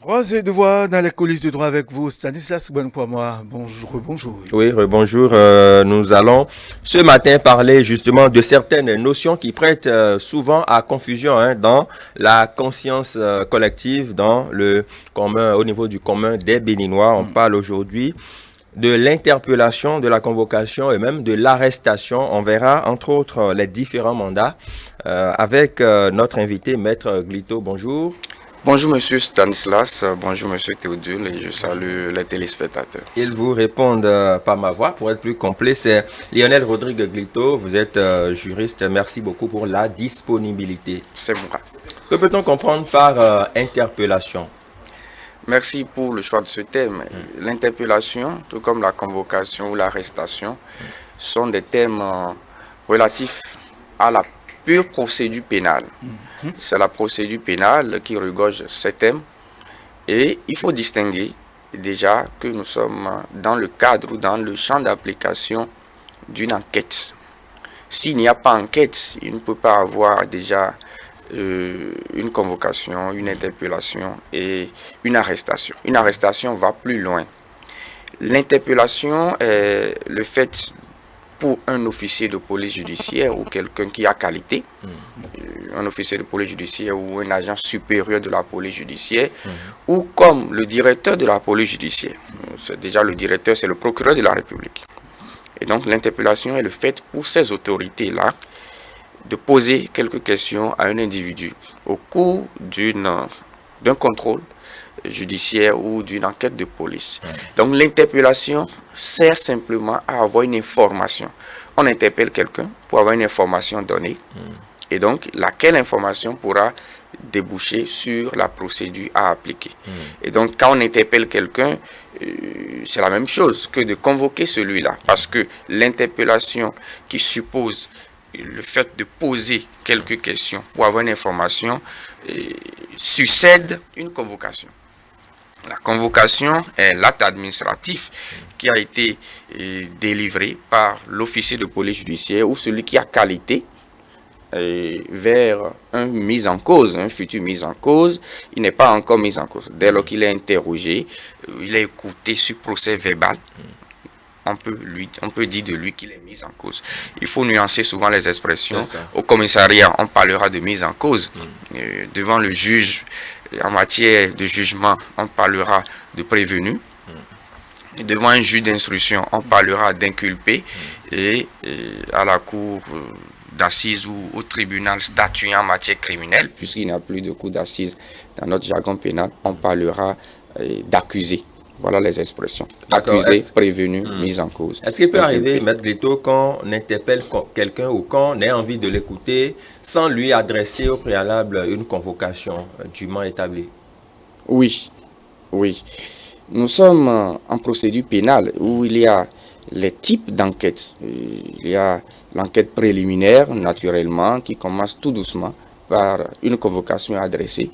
Droits et devoirs dans les coulisses du droit avec vous, Stanislas Bonpoimois. Bonjour, bonjour. Oui, bonjour. Nous allons ce matin parler justement de certaines notions qui prêtent souvent à confusion dans la conscience collective, dans le commun, au niveau du commun des Béninois. On parle aujourd'hui de l'interpellation, de la convocation et même de l'arrestation. On verra entre autres les différents mandats avec notre invité, Maître Glito. Bonjour. Bonjour Monsieur Stanislas, bonjour Monsieur Théodule et je salue les téléspectateurs. Ils vous répondent par ma voix. Pour être plus complet, c'est Lionel Rodrigue Glito. Vous êtes juriste. Merci beaucoup pour la disponibilité. C'est moi. Que peut-on comprendre par interpellation? Merci pour le choix de ce thème. L'interpellation, tout comme la convocation ou l'arrestation, sont des thèmes relatifs à la pure procédure pénale. C'est la procédure pénale qui regorge ces thèmes et il faut distinguer déjà que nous sommes dans le cadre ou dans le champ d'application d'une enquête. S'il n'y a pas enquête, il ne peut pas avoir déjà une convocation, une interpellation et une arrestation. Une arrestation va plus loin. L'interpellation est le fait pour un officier de police judiciaire ou quelqu'un qui a qualité, un officier de police judiciaire ou un agent supérieur de la police judiciaire, ou comme le directeur de la police judiciaire. C'est déjà le directeur, c'est le procureur de la République. Et donc l'interpellation est le fait pour ces autorités-là de poser quelques questions à un individu au cours d'un contrôle judiciaire ou d'une enquête de police. Donc l'interpellation sert simplement à avoir une information. On interpelle quelqu'un pour avoir une information donnée et donc laquelle information pourra déboucher sur la procédure à appliquer. Et donc quand on interpelle quelqu'un, c'est la même chose que de convoquer celui-là parce que l'interpellation qui suppose le fait de poser quelques questions pour avoir une information succède une convocation. La convocation est l'acte administratif qui a été délivré par l'officier de police judiciaire ou celui qui a qualité vers un mis en cause, un futur mis en cause. Il n'est pas encore mis en cause. Dès lors qu'il est interrogé, il est écouté sur procès verbal. On peut dire de lui qu'il est mis en cause. Il faut nuancer souvent les expressions. Au commissariat, on parlera de mise en cause. Devant le juge, en matière de jugement, on parlera de prévenu. Devant un juge d'instruction, on parlera d'inculpé. Et à la cour d'assises ou au tribunal statuant en matière criminelle, puisqu'il n'y a plus de cour d'assises dans notre jargon pénal, on parlera d'accusé. Voilà les expressions. Accusé, prévenu, mise en cause. Est-ce qu'il peut arriver, Maître Glito, qu'on interpelle quelqu'un ou qu'on ait envie de l'écouter sans lui adresser au préalable une convocation dûment établie? Oui, oui. Nous sommes en procédure pénale où il y a les types d'enquêtes. Il y a l'enquête préliminaire, naturellement, qui commence tout doucement par une convocation adressée.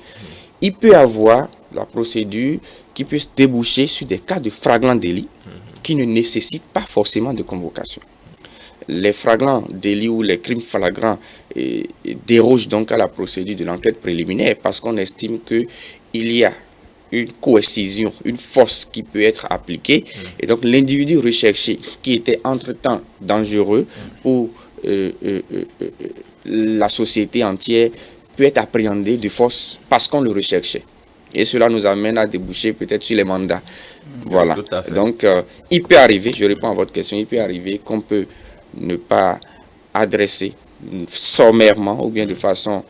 Il peut y avoir la procédure qui puisse déboucher sur des cas de flagrant délit qui ne nécessitent pas forcément de convocation. Les flagrants délits ou les crimes flagrants dérogent donc à la procédure de l'enquête préliminaire parce qu'on estime qu'il y a une coercition, une force qui peut être appliquée. Et donc l'individu recherché qui était entre-temps dangereux pour la société entière peut être appréhendé de force parce qu'on le recherchait. Et cela nous amène à déboucher peut-être sur les mandats. Voilà. Donc, il peut arriver, je réponds à votre question, il peut arriver qu'on peut ne pas adresser sommairement ou bien de façon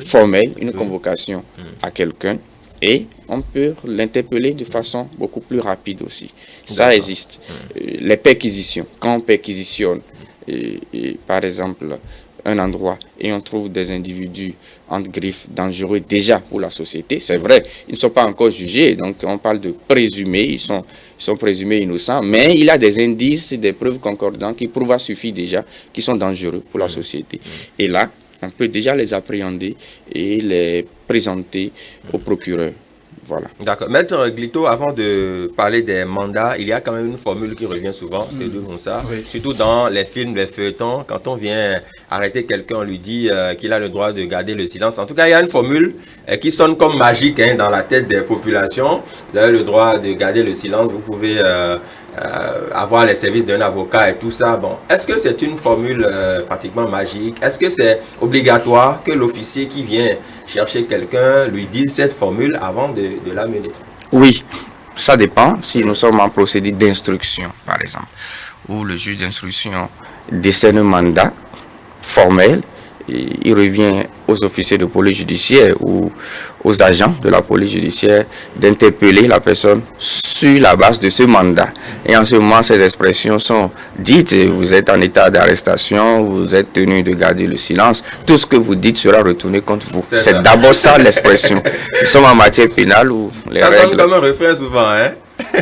formelle une convocation à quelqu'un et on peut l'interpeller de façon beaucoup plus rapide aussi. Ça existe. Les perquisitions, quand on perquisitionne, par exemple, un endroit et on trouve des individus entre griffes dangereux déjà pour la société. C'est vrai, ils ne sont pas encore jugés, donc on parle de présumés, ils sont présumés innocents, mais il y a des indices, des preuves concordantes qui prouvent à suffire déjà qu'ils sont dangereux pour la société. Et là, on peut déjà les appréhender et les présenter au procureur. Voilà. D'accord. Maître Glito, avant de parler des mandats, il y a quand même une formule qui revient souvent, comme ça, Oui. surtout dans les films, les feuilletons, quand on vient arrêter quelqu'un, on lui dit qu'il a le droit de garder le silence. En tout cas, il y a une formule qui sonne comme magique dans la tête des populations. Vous avez le droit de garder le silence, vous pouvez avoir les services d'un avocat et tout ça. Bon, est-ce que c'est une formule pratiquement magique? Est-ce que c'est obligatoire que l'officier qui vient chercher quelqu'un lui dise cette formule avant de l'amener? Oui, ça dépend. Si nous sommes en procédure d'instruction, par exemple, où le juge d'instruction décerne un mandat formel, il revient aux officiers de police judiciaire ou aux agents de la police judiciaire d'interpeller la personne sur la base de ce mandat. Et en ce moment, ces expressions sont dites. Vous êtes en état d'arrestation, vous êtes tenu de garder le silence. Tout ce que vous dites sera retourné contre vous. C'est d'abord ça l'expression. Nous sommes en matière pénale où les ça règles... sonne comme un refrain souvent, hein?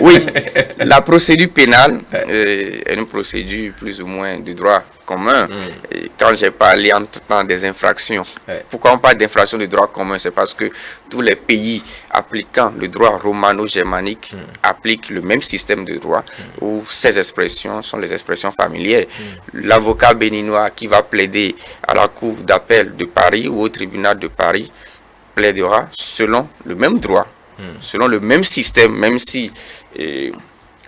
Oui, la procédure pénale est une procédure plus ou moins de droit commun. Et quand j'ai parlé en tout temps des infractions, pourquoi on parle d'infractions de droit commun? C'est parce que tous les pays appliquant le droit romano-germanique appliquent le même système de droit où ces expressions sont les expressions familières. L'avocat béninois qui va plaider à la cour d'appel de Paris ou au tribunal de Paris plaidera selon le même droit, selon le même système, même si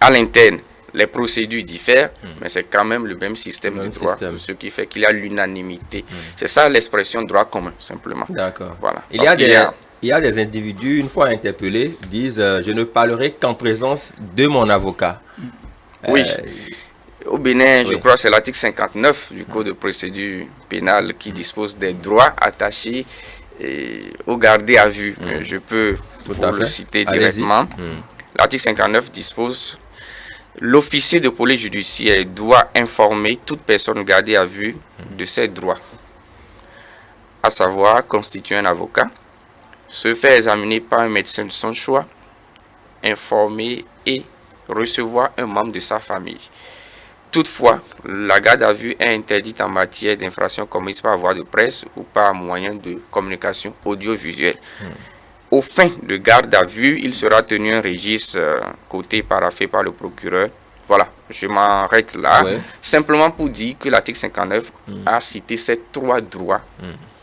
à l'interne les procédures diffèrent, mais c'est quand même le même système de droit, ce qui fait qu'il y a l'unanimité. C'est ça l'expression droit commun, simplement. D'accord. Voilà. Il y a des individus, une fois interpellés, disent je ne parlerai qu'en présence de mon avocat. Oui. Au Bénin, je crois que c'est l'article 59 du Code de procédure pénale qui dispose des droits attachés au gardé à vue. Je peux vous le citer directement. L'article 59 dispose: l'officier de police judiciaire doit informer toute personne gardée à vue de ses droits, à savoir constituer un avocat, se faire examiner par un médecin de son choix, informer et recevoir un membre de sa famille. Toutefois, la garde à vue est interdite en matière d'infraction commise par voie de presse ou par moyen de communication audiovisuelle. Aux fins de garde à vue, il sera tenu un registre coté paraphé par le procureur. Voilà, je m'arrête là. Simplement pour dire que l'article 59 a cité ces trois droits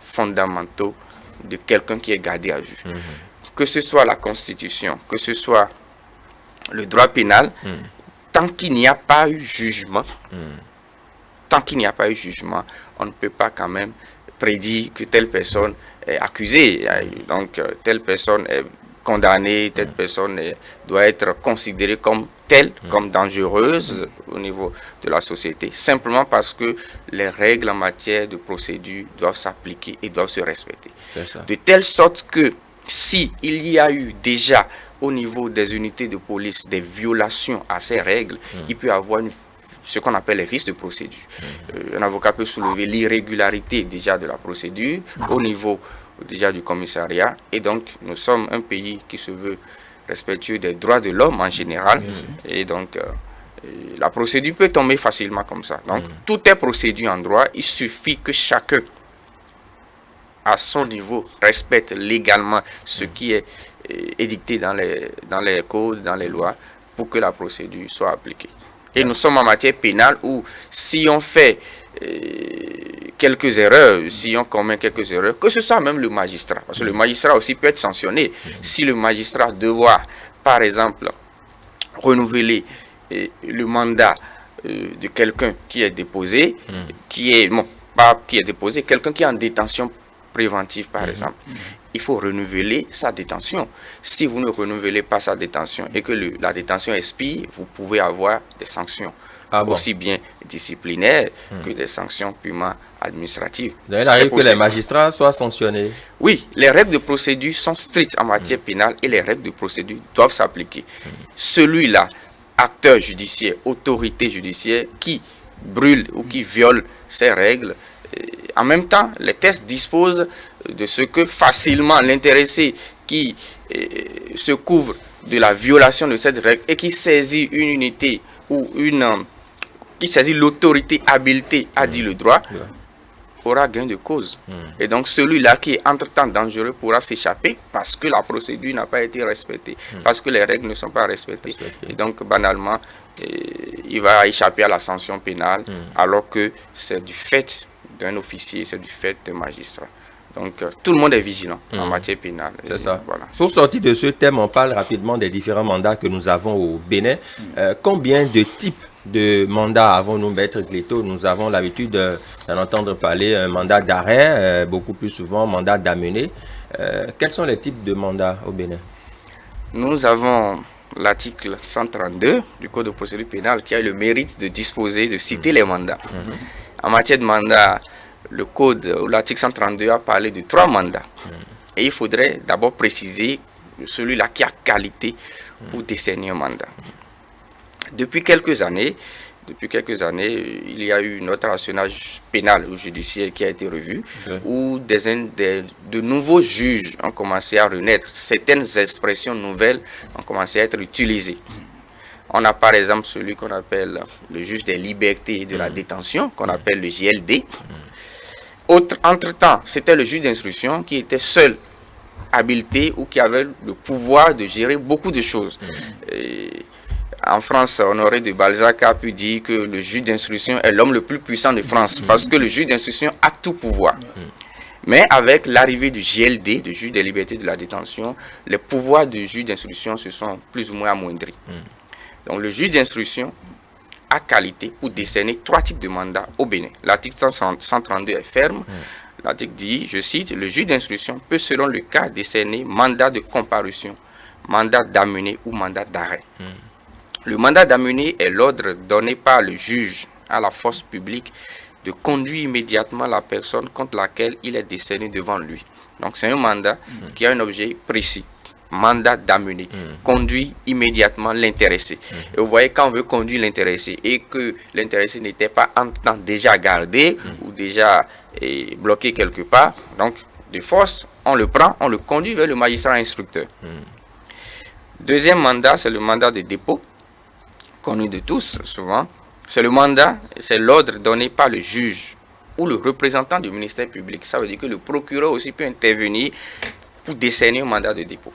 fondamentaux de quelqu'un qui est gardé à vue. Que ce soit la Constitution, que ce soit le droit pénal, tant qu'il n'y a pas eu jugement, on ne peut pas quand même prédire que telle personne est accusée, donc telle personne est condamnée, telle personne doit être considérée comme telle, comme dangereuse au niveau de la société, simplement parce que les règles en matière de procédure doivent s'appliquer et doivent se respecter. De telle sorte que si il y a eu déjà au niveau des unités de police des violations à ces règles, il peut y avoir ce qu'on appelle les vices de procédure. Un avocat peut soulever l'irrégularité déjà de la procédure au niveau déjà du commissariat. Et donc, nous sommes un pays qui se veut respectueux des droits de l'homme en général. Et donc, la procédure peut tomber facilement comme ça. Donc, tout est procédure en droit. Il suffit que chacun, à son niveau, respecte légalement ce qui est édicté dans les codes, dans les lois, pour que la procédure soit appliquée. Et nous sommes en matière pénale où si on fait quelques erreurs, si on commet quelques erreurs, que ce soit même le magistrat, parce que le magistrat aussi peut être sanctionné. Si le magistrat doit, par exemple, renouveler le mandat de quelqu'un qui est déposé, quelqu'un qui est en détention préventive, par exemple, il faut renouveler sa détention. Si vous ne renouvelez pas sa détention et que la détention expire, vous pouvez avoir des sanctions, aussi bien disciplinaires que des sanctions purement administratives. Il arrive que les magistrats soient sanctionnés. Oui, les règles de procédure sont strictes en matière pénale et les règles de procédure doivent s'appliquer. Celui-là, acteur judiciaire, autorité judiciaire, qui brûle ou qui viole ces règles, en même temps, les textes disposent de ce que facilement l'intéressé qui se couvre de la violation de cette règle et qui saisit une unité ou qui saisit l'autorité habilitée à dire le droit, aura gain de cause. Et donc celui-là qui est entre-temps dangereux pourra s'échapper parce que la procédure n'a pas été respectée, parce que les règles ne sont pas respectées. Et donc banalement, il va échapper à la sanction pénale, alors que c'est du fait d'un officier, c'est du fait d'un magistrat. Donc tout le monde est vigilant en matière pénale. C'est ça. Voilà. Pour sortir de ce thème, on parle rapidement des différents mandats que nous avons au Bénin. Combien de types de mandats avons-nous, Maître Glito? Nous avons l'habitude d'en entendre parler, un mandat d'arrêt, beaucoup plus souvent mandat d'amener. Quels sont les types de mandats au Bénin? Nous avons l'article 132 du Code de procédure pénale qui a le mérite de disposer, de citer les mandats. En matière de mandat, le code ou l'article 132 a parlé de 3 mandats. Et il faudrait d'abord préciser celui-là qui a qualité pour décerner un mandat. Depuis quelques années, il y a eu notre arsenage pénal ou judiciaire qui a été revu, où de nouveaux juges ont commencé à renaître. Certaines expressions nouvelles ont commencé à être utilisées. On a par exemple celui qu'on appelle le juge des libertés et de la détention, qu'on appelle le JLD. Entre-temps, c'était le juge d'instruction qui était seul habilité ou qui avait le pouvoir de gérer beaucoup de choses. En France, Honoré de Balzac a pu dire que le juge d'instruction est l'homme le plus puissant de France parce que le juge d'instruction a tout pouvoir. Mais avec l'arrivée du JLD, du juge des libertés et de la détention, les pouvoirs du juge d'instruction se sont plus ou moins amoindris. Donc le juge d'instruction a qualité pour décerner 3 types de mandats au Bénin. L'article 132 est ferme. L'article dit, je cite, le juge d'instruction peut selon le cas décerner mandat de comparution, mandat d'amener ou mandat d'arrêt. Le mandat d'amener est l'ordre donné par le juge à la force publique de conduire immédiatement la personne contre laquelle il est décerné devant lui. Donc c'est un mandat qui a un objet précis. Mandat d'amener, conduire immédiatement l'intéressé. Et vous voyez, quand on veut conduire l'intéressé et que l'intéressé n'était pas en temps déjà gardé ou déjà bloqué quelque part, donc de force, on le prend, on le conduit vers le magistrat instructeur. Deuxième mandat, c'est le mandat de dépôt, connu de tous souvent. C'est le mandat, c'est l'ordre donné par le juge ou le représentant du ministère public. Ça veut dire que le procureur aussi peut intervenir pour décerner un mandat de dépôt.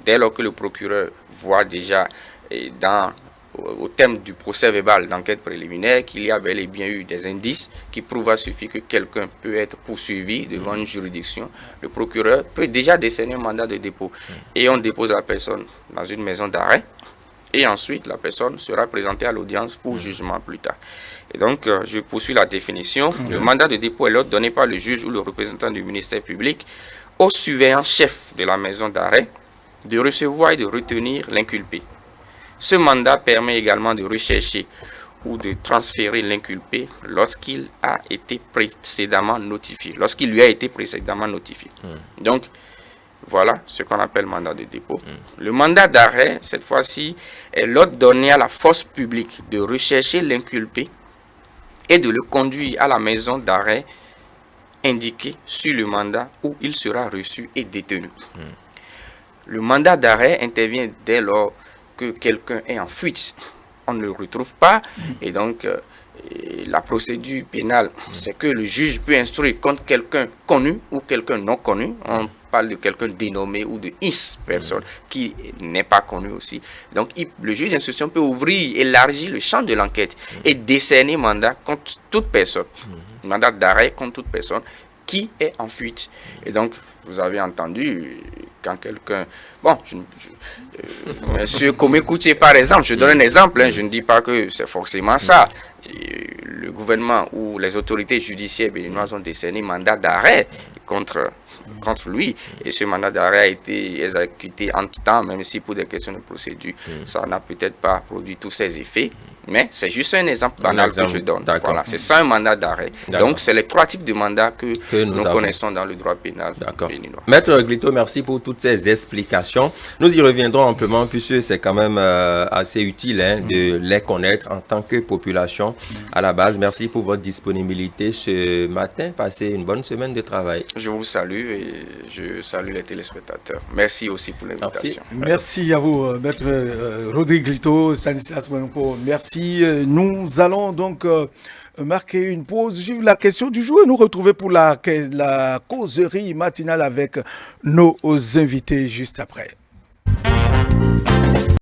Dès lors que le procureur voit déjà au thème du procès verbal d'enquête préliminaire qu'il y a bel et bien eu des indices qui prouvent à suffire que quelqu'un peut être poursuivi devant une juridiction, le procureur peut déjà décerner un mandat de dépôt. Et on dépose la personne dans une maison d'arrêt et ensuite la personne sera présentée à l'audience pour jugement plus tard. Et donc, je poursuis la définition. Le mandat de dépôt est l'ordre donné par le juge ou le représentant du ministère public au surveillant chef de la maison d'arrêt de recevoir et de retenir l'inculpé. Ce mandat permet également de rechercher ou de transférer l'inculpé lorsqu'il a été précédemment notifié, lorsqu'il lui a été précédemment notifié. Donc, voilà ce qu'on appelle mandat de dépôt. Le mandat d'arrêt, cette fois-ci, est l'ordre donné à la force publique de rechercher l'inculpé et de le conduire à la maison d'arrêt indiquée sur le mandat où il sera reçu et détenu. Le mandat d'arrêt intervient dès lors que quelqu'un est en fuite. On ne le retrouve pas et donc la procédure pénale, c'est que le juge peut instruire contre quelqu'un connu ou quelqu'un non connu. On parle de quelqu'un dénommé ou de X personne qui n'est pas connu aussi. Donc le juge d'instruction peut ouvrir, élargir le champ de l'enquête et décerner mandat contre toute personne. Mandat d'arrêt contre toute personne qui est en fuite. Et donc, vous avez entendu quand quelqu'un... Bon, Monsieur Komé-Koutié, par exemple, je donne un exemple, je ne dis pas que c'est forcément ça. Le gouvernement ou les autorités judiciaires béninoises ont décerné mandat d'arrêt contre lui. Et ce mandat d'arrêt a été exécuté en temps, même si pour des questions de procédure, ça n'a peut-être pas produit tous ses effets. Mais c'est juste un exemple banal que je donne. Voilà, c'est ça un mandat d'arrêt. Donc, c'est les 3 types de mandats que nous connaissons dans le droit pénal béninois. Maître Glito, merci pour toutes ces explications. Nous y reviendrons amplement puisque c'est quand même assez utile de les connaître en tant que population à la base. Merci pour votre disponibilité ce matin. Passez une bonne semaine de travail. Je vous salue et je salue les téléspectateurs. Merci aussi pour l'invitation. Merci à vous, Maître Rodrigue Glito, Stanislas Bononko. Merci. Nous allons donc marquer une pause, suivre la question du jour et nous retrouver pour la causerie matinale avec nos invités juste après.